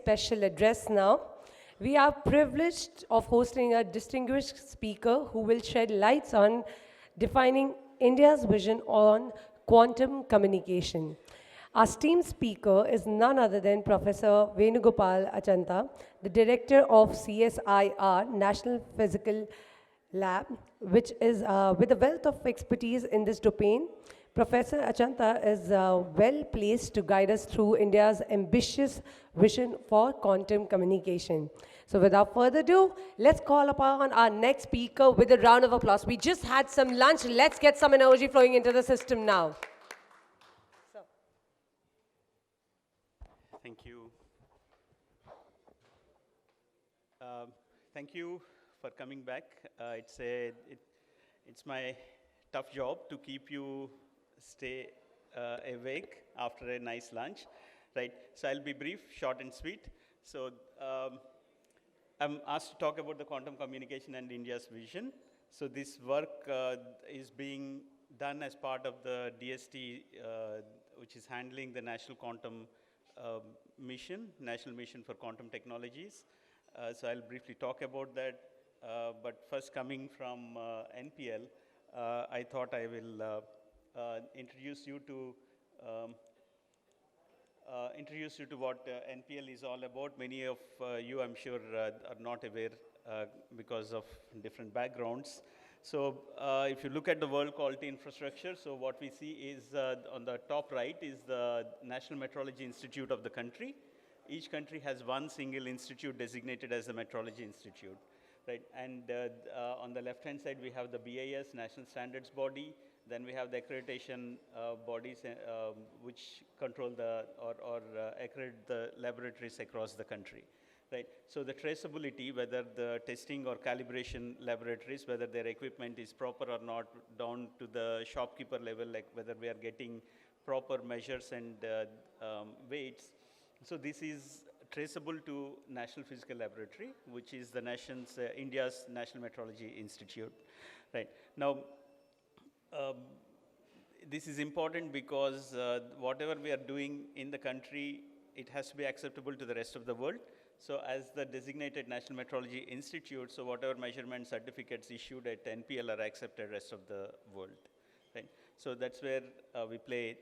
special address now. We are privileged of hosting a distinguished speaker who will shed lights on defining India's vision on quantum communication. Our esteemed speaker is none other than Professor Venugopal Achanta, the director of CSIR, National Physical Lab, which is with a wealth of expertise in this domain. Professor Achanta is well placed to guide us through India's ambitious vision for quantum communication. So without further ado, let's call upon our next speaker with a round of applause. We just had some lunch. Let's get some energy flowing into the system now. Thank you. Thank you for coming back. It's my tough job to keep you stay awake after a nice lunch, right? So I'll be brief, short and sweet. So I'm asked to talk about the quantum communication and India's vision. So this work is being done as part of the DST, which is handling the National Quantum Mission, National Mission for Quantum Technologies. So I'll briefly talk about that. But first, coming from NPL, I thought I will introduce you to what NPL is all about. Many of you, I'm sure, are not aware because of different backgrounds. So if you look at the world quality infrastructure, so what we see is on the top right is the National Metrology Institute of the country. Each country has one single institute designated as a metrology institute, right? And on the left-hand side, we have the BIS, National Standards Body. Then we have the accreditation bodies which control or accredit the laboratories across the country, right? So the traceability, whether the testing or calibration laboratories, whether their equipment is proper or not, down to the shopkeeper level, like whether we are getting proper measures and weights. So this is traceable to National Physical Laboratory, which is the India's National Metrology Institute, right? Now, this is important because whatever we are doing in the country, it has to be acceptable to the rest of the world. So as the designated National Metrology Institute, so whatever measurement certificates issued at NPL are accepted rest of the world, right? So that's where we play.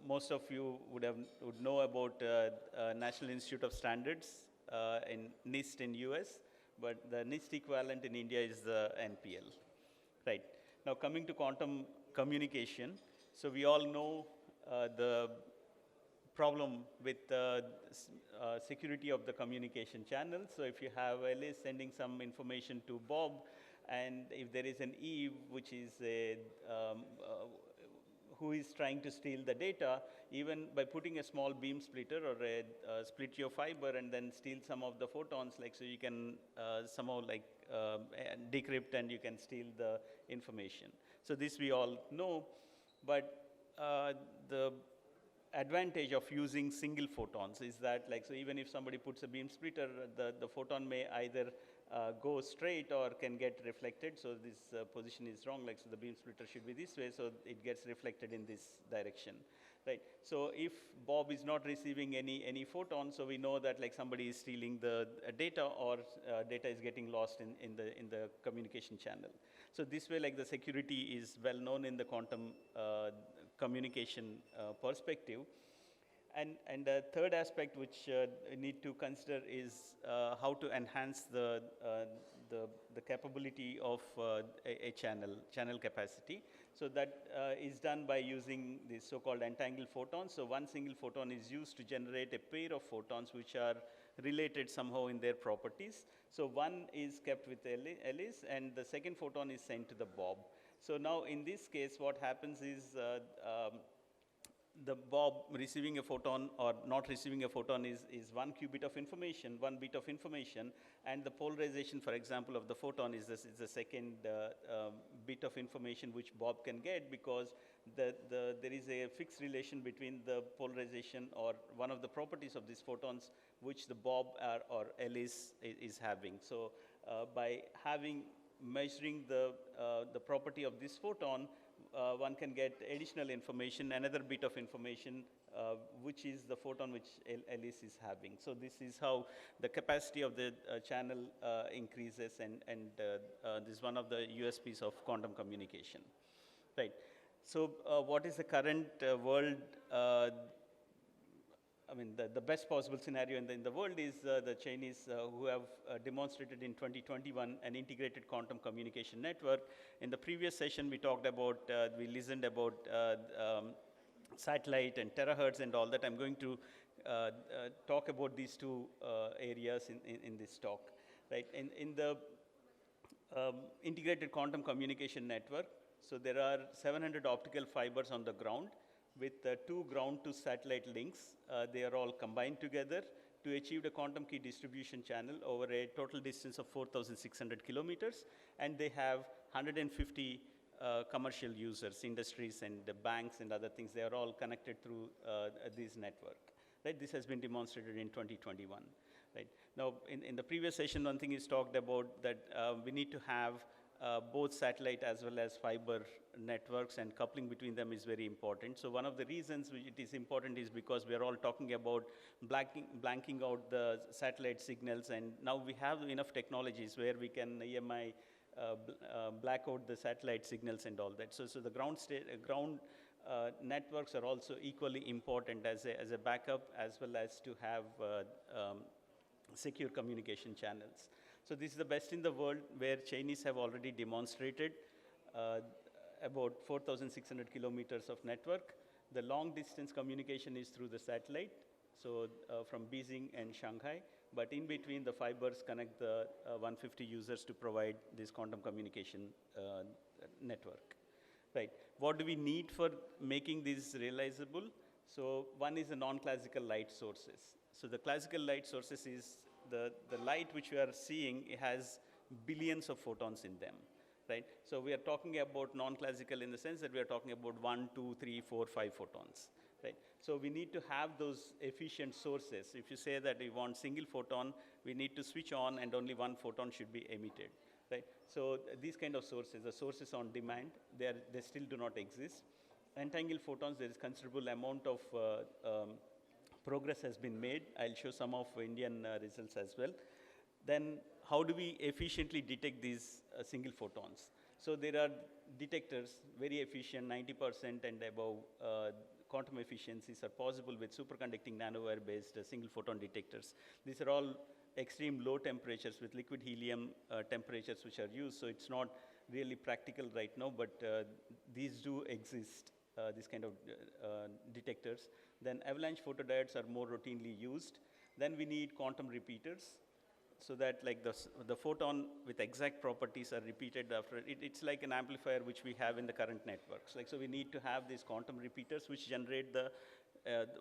Most of you would know about National Institute of Standards in NIST in US, but the NIST equivalent in India is the NPL, right? Now coming to quantum communication, so we all know the problem with the security of the communication channel. So if you have Alice sending some information to Bob, and if there is an Eve, which is who is trying to steal the data, even by putting a small beam splitter or a split your fiber and then steal some of the photons, like so you can somehow like decrypt and you can steal the information. So this we all know, but the advantage of using single photons is that, like, so even if somebody puts a beam splitter, the photon may either go straight or can get reflected. So this position is wrong, like, so the beam splitter should be this way, so it gets reflected in this direction, right? So if Bob is not receiving any photons, so we know that like somebody is stealing the data, or data is getting lost in the communication channel. So this way, like, the security is well known in the quantum communication perspective. And the third aspect which we need to consider is how to enhance the capability of a channel capacity. So that is done by using these so-called entangled photons. So one single photon is used to generate a pair of photons which are related somehow in their properties. So one is kept with Alice, and the second photon is sent to the Bob. So now in this case, what happens is the Bob receiving a photon or not receiving a photon is one qubit of information, one bit of information, and the polarization, for example, of the photon is the second bit of information which Bob can get, because there is a fixed relation between the polarization or one of the properties of these photons which the Bob or Alice is having. So by measuring the property of this photon, one can get additional information, another bit of information, which is the photon which Alice is having. So this is how the capacity of the channel increases, and this is one of the USPs of quantum communication. Right. So what is the current world I mean, the best possible scenario in the world is the Chinese who have demonstrated in 2021 an integrated quantum communication network. In the previous session, we talked about, we listened about satellite and terahertz and all that. I'm going to talk about these two areas in this talk. Right? In the integrated quantum communication network, so there are 700 optical fibers on the ground with 2 ground to satellite links. They are all combined together to achieve the quantum key distribution channel over a total distance of 4,600 kilometers, and they have 150 commercial users, industries and banks and other things. They are all connected through this network. Right? This has been demonstrated in 2021. Right? Now, in the previous session, one thing is talked about that we need to have both satellite as well as fiber networks, and coupling between them is very important. So one of the reasons it is important is because we are all talking about blanking out the satellite signals, and now we have enough technologies where we can EMI black out the satellite signals and all that. So the ground networks are also equally important as a backup, as well as to have secure communication channels. So this is the best in the world, where Chinese have already demonstrated about 4,600 kilometers of network. The long distance communication is through the satellite, so from Beijing and Shanghai, but in between the fibers connect the 150 users to provide this quantum communication network. Right. What do we need for making this realizable? So one is the non-classical light sources. So the classical light sources is the light which we are seeing has billions of photons in them. Right? So we are talking about non-classical in the sense that we are talking about 1, 2, 3, 4, 5 photons. Right? So we need to have those efficient sources. If you say that we want single photon, we need to switch on and only one photon should be emitted. Right? So these kind of sources, the sources on demand, they still do not exist. Entangled photons, there is considerable amount of progress has been made. I'll show some of Indian results as well. Then how do we efficiently detect these single photons? So there are detectors, very efficient, 90% and above quantum efficiencies are possible with superconducting nanowire-based single photon detectors. These are all extreme low temperatures with liquid helium temperatures which are used, so it's not really practical right now, but these do exist, these kind of detectors. Then avalanche photodiodes are more routinely used. Then we need quantum repeaters, so that like the photon with exact properties are repeated after. It's like an amplifier which we have in the current networks. Like, so we need to have these quantum repeaters which generate the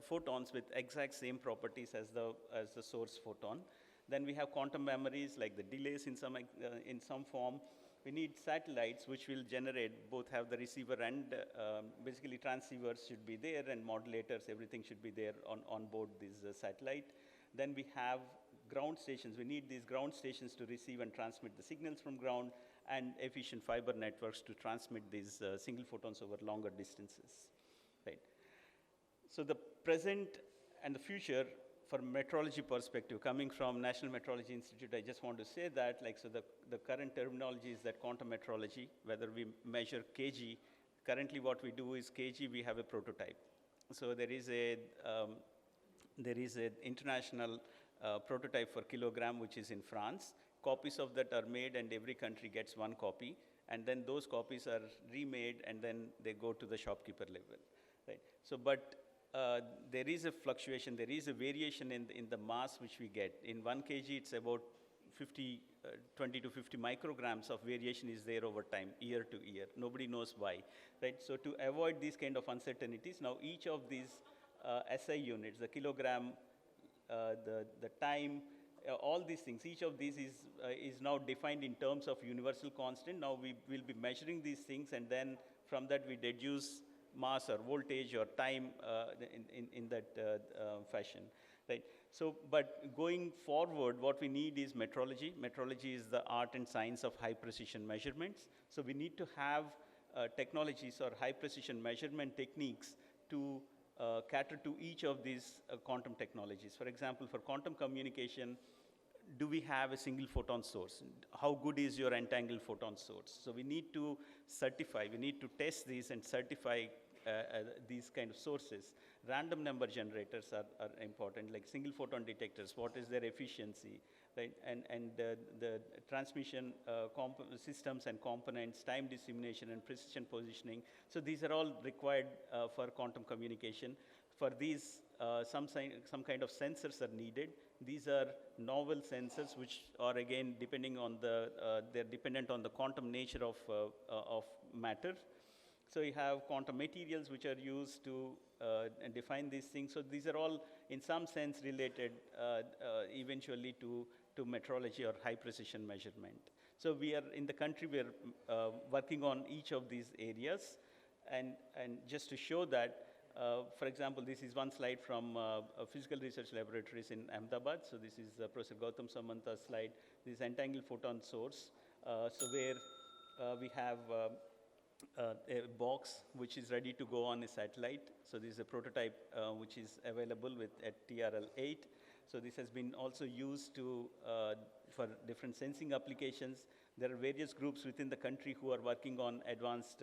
photons with exact same properties as the source photon. Then we have quantum memories, like the delays in some form. We need satellites which will generate, both have the receiver and basically transceivers should be there, and modulators, everything should be there on board this satellite. Then we have ground stations. We need these ground stations to receive and transmit the signals from ground, and efficient fiber networks to transmit these single photons over longer distances. Right. So the present and the future, from metrology perspective, coming from National Metrology Institute, I just want to say that, like, so the current terminology is that quantum metrology, whether we measure kg, currently what we do is kg, we have a prototype. So there is an international prototype for kilogram, which is in France. Copies of that are made, and every country gets one copy, and then those copies are remade, and then they go to the shopkeeper level. Right? So, but there is a fluctuation, there is a variation in the mass which we get. In 1 kg, it's about 20 to 50 micrograms of variation is there over time, year to year. Nobody knows why, right? So to avoid these kind of uncertainties, now each of these SI units, the kilogram, the time, all these things, each of these is now defined in terms of universal constant. Now we will be measuring these things, and then from that we deduce mass or voltage or time in that fashion, right? So, but going forward, what we need is metrology. Metrology is the art and science of high precision measurements. So we need to have technologies or high precision measurement techniques to cater to each of these quantum technologies. For example, for quantum communication, do we have a single photon source? How good is your entangled photon source? So we need to certify, we need to test these and certify these kind of sources. Random number generators are important, like single photon detectors, what is their efficiency, right? And the transmission systems and components, time dissemination and precision positioning. So these are all required for quantum communication. For these, some kind of sensors are needed. These are novel sensors which are again depending on they're dependent on the quantum nature of matter. So you have quantum materials which are used to define these things. So these are all in some sense related eventually to metrology or high precision measurement. So we are in the country, we are working on each of these areas. And just to show that, for example, this is one slide from physical research laboratories in Ahmedabad. So this is Professor Gautam Samanta's slide. This is entangled photon source. So where we have a box which is ready to go on a satellite. So this is a prototype which is available at TRL-8. So this has been also used for different sensing applications. There are various groups within the country who are working on advanced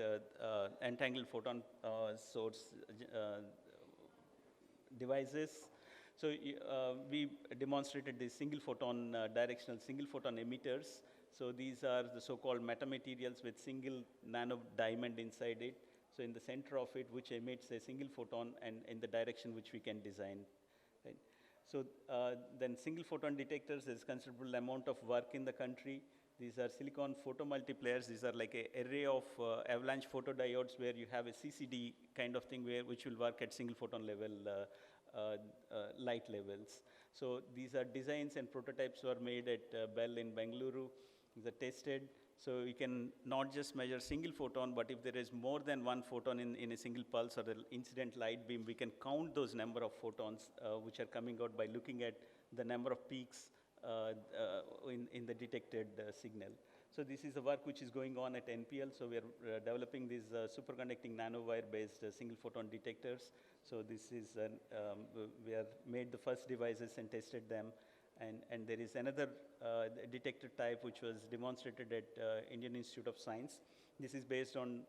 entangled photon source devices. So we demonstrated the single photon, directional single photon emitters. So these are the so-called metamaterials with single nano diamond inside it. So in the center of it, which emits a single photon and in the direction which we can design. Right? So then single photon detectors, there's considerable amount of work in the country. These are silicon photomultipliers. These are like an array of avalanche photodiodes where you have a CCD kind of thing which will work at single photon level light levels. So these are designs and prototypes were made at Bell in Bengaluru. These are tested. So you can not just measure single photon, but if there is more than one photon in a single pulse or the incident light beam, we can count those number of photons which are coming out by looking at the number of peaks in the detected signal. So this is a work which is going on at NPL. So we are developing these superconducting nanowire-based single photon detectors. So this is, we have made the first devices and tested them. And there is another detector type which was demonstrated at Indian Institute of Science. This is based on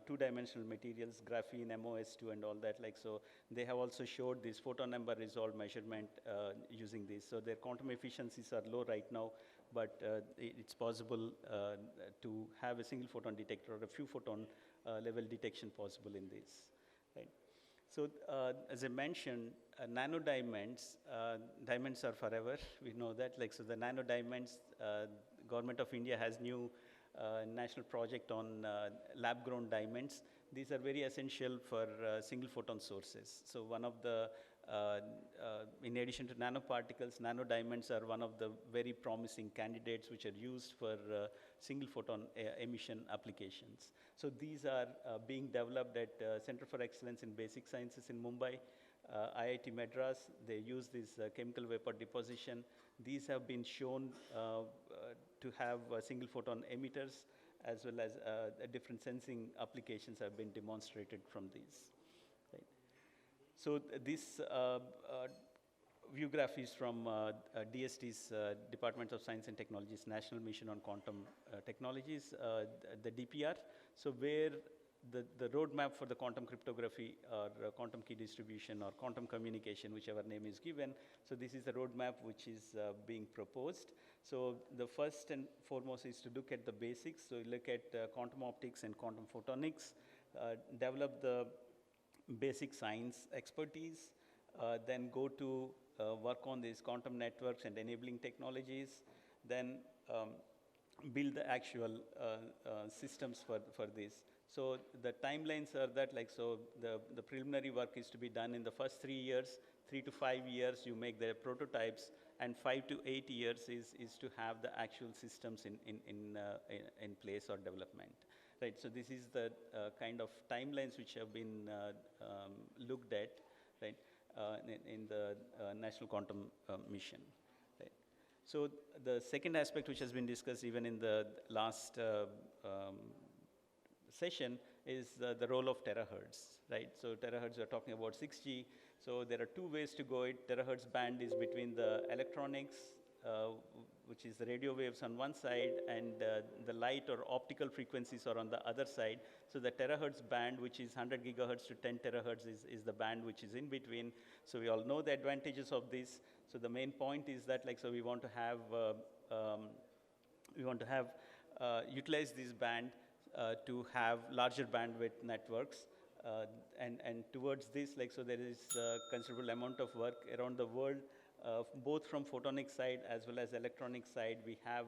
two-dimensional materials, graphene, MOS2, and all that. Like so, they have also showed this photon number resolved measurement using this. So their quantum efficiencies are low right now, but it's possible to have a single photon detector or a few photon level detection possible in this. Right? So as I mentioned, nano diamonds, diamonds are forever. We know that. Like so, the nano diamonds, Government of India has new national project on lab-grown diamonds. These are very essential for single photon sources. So one of the, in addition to nanoparticles, nano diamonds are one of the very promising candidates which are used for single photon emission applications. So these are being developed at Center for Excellence in Basic Sciences in Mumbai, IIT Madras. They use this chemical vapor deposition. These have been shown to have single photon emitters, as well as different sensing applications have been demonstrated from these. Right. So this view graph is from DST's Department of Science and Technology's National Mission on Quantum Technologies, the DPR. So where the roadmap for the quantum cryptography or quantum key distribution or quantum communication, whichever name is given. So this is the roadmap which is being proposed. So the first and foremost is to look at the basics. So look at quantum optics and quantum photonics, develop the basic science expertise, then go to work on these quantum networks and enabling technologies, then build the actual systems for this. So the timelines are that, like, so the preliminary work is to be done in the first 3 years, 3 to 5 years you make the prototypes, and 5 to 8 years is to have the actual systems in place or development. Right, so this is the kind of timelines which have been looked at, right, in the National Quantum Mission. Right. So the second aspect which has been discussed even in the last session is the role of terahertz, right? So terahertz, we're talking about 6G. So there are two ways to go it. Terahertz band is between the electronics, which is the radio waves on one side, and the light or optical frequencies are on the other side. So the terahertz band, which is 100 gigahertz to 10 terahertz, is the band which is in between. So we all know the advantages of this. So the main point is that, like, so we want to have utilize this band to have larger bandwidth networks. And towards this, like, so there is a considerable amount of work around the world, both from photonic side as well as electronic side. We have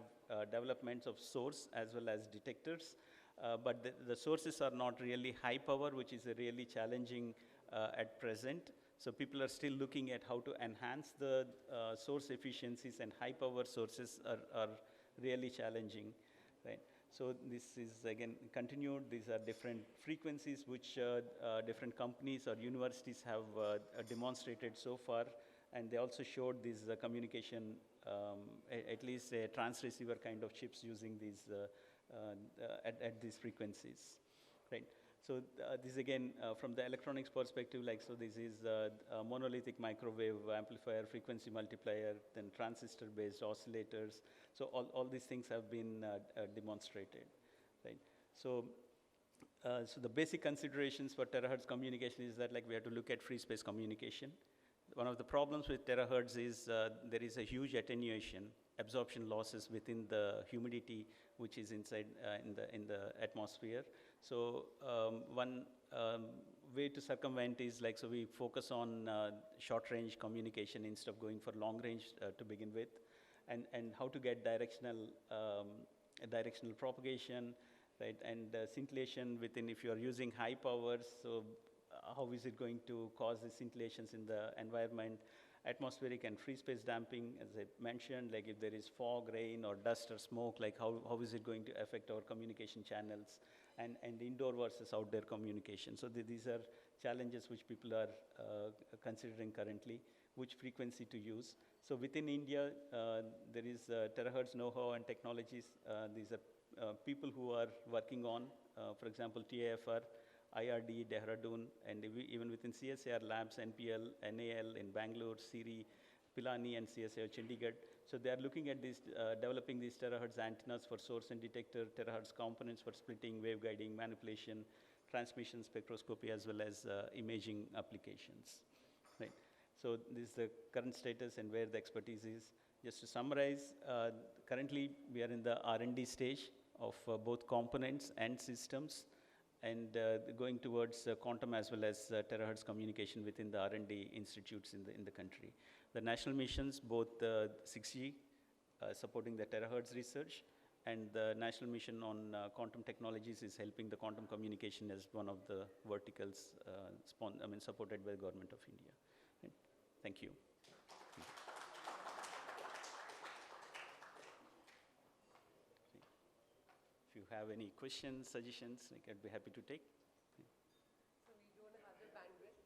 developments of source as well as detectors, but the sources are not really high power, which is a really challenging at present. So people are still looking at how to enhance the source efficiencies, and high power sources are really challenging, right? So this is again continued. These are different frequencies which different companies or universities have demonstrated so far, and they also showed these communication, at least a transceiver kind of chips using these at these frequencies, right? So this again, from the electronics perspective, like, so this is a monolithic microwave amplifier, frequency multiplier, then transistor-based oscillators. So all these things have been demonstrated, right? So, so the basic considerations for terahertz communication is that, like, we have to look at free space communication. One of the problems with terahertz is there is a huge attenuation, absorption losses within the humidity which is inside in the atmosphere. So one way to circumvent is, like, so we focus on short range communication instead of going for long range to begin with, and how to get directional propagation, right? And scintillation within, if you are using high powers, so how is it going to cause the scintillations in the environment? Atmospheric and free space damping, as I mentioned, like if there is fog, rain, or dust or smoke, like how is it going to affect our communication channels, and indoor versus outdoor communication. So these are challenges which people are considering currently, which frequency to use. So within India, there is terahertz know-how and technologies. These are people who are working on, for example, TIFR, IRD, Dehradun, and even within CSIR labs, NPL, NAL in Bangalore, Siri, Pilani, and CSIR Chandigarh. So they are looking at this, developing these terahertz antennas for source and detector, terahertz components for splitting, waveguiding, manipulation, transmission, spectroscopy, as well as imaging applications, right? So this is the current status and where the expertise is. Just to summarize, currently we are in the R&D stage of both components and systems, and going towards quantum as well as terahertz communication within the R&D institutes in the country. The national missions, both 6G, supporting the terahertz research, and the national mission on quantum technologies is helping the quantum communication as one of the verticals supported by the Government of India. Right. Thank you. If you have any questions, suggestions, I'd be happy to take. So we don't have the bandwidth,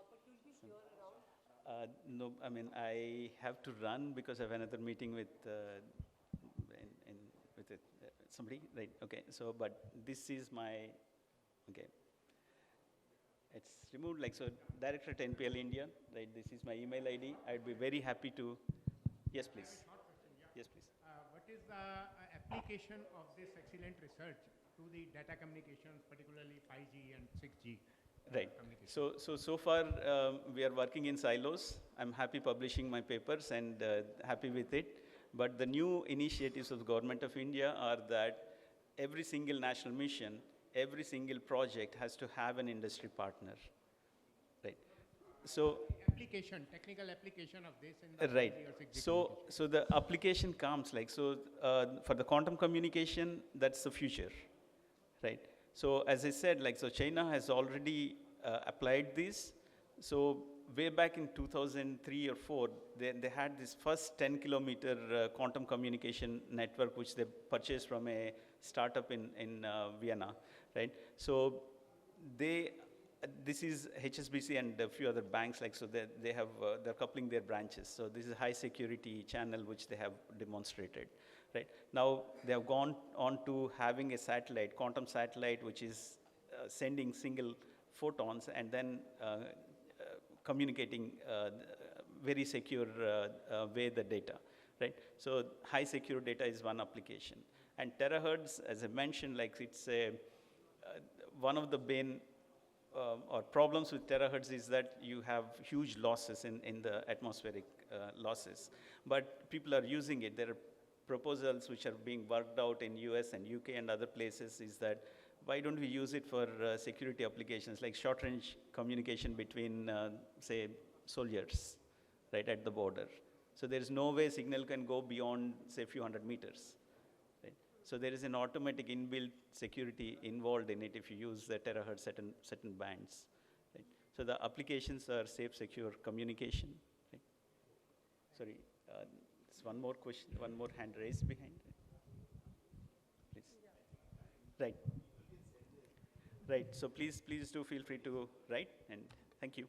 but you'll be here around? No, I mean, I have to run because I have another meeting with somebody, right? Okay, so, but this is my, okay. It's removed, like, so, director at NPL India, right? This is my email ID. I'd be very happy to, yes, please. Yes, please. What is the application of this excellent research to the data communications, particularly 5G and 6G? Right. So far, we are working in silos. I'm happy publishing my papers and happy with it. But the new initiatives of the Government of India are that every single national mission, every single project has to have an industry partner, right? So technical application of this in the right. 5G or 6G So the application comes, like, so for the quantum communication, that's the future, right? So as I said, like, so China has already applied this. So way back in 2003 or 4, they had this first 10-kilometer quantum communication network, which they purchased from a startup in Vienna, right? So this is HSBC and a few other banks, like, so they're coupling their branches. So this is high security channel which they have demonstrated, right? Now they have gone on to having a satellite, quantum satellite, which is sending single photons and then communicating very secure way the data, right? So high secure data is one application. And terahertz, as I mentioned, like it's one of the main or problems with terahertz is that you have huge losses in the atmospheric losses. But people are using it. There are proposals which are being worked out in US and UK and other places is that why don't we use it for security applications like short range communication between, say, soldiers, right, at the border. So there is no way signal can go beyond, say, a few hundred meters. Right? So there is an automatic inbuilt security involved in it if you use the terahertz certain bands. Right? So the applications are safe, secure communication. Right? Sorry, there's one more question, one more hand raised behind. Please. Right. Right. So please do feel free to write, and thank you.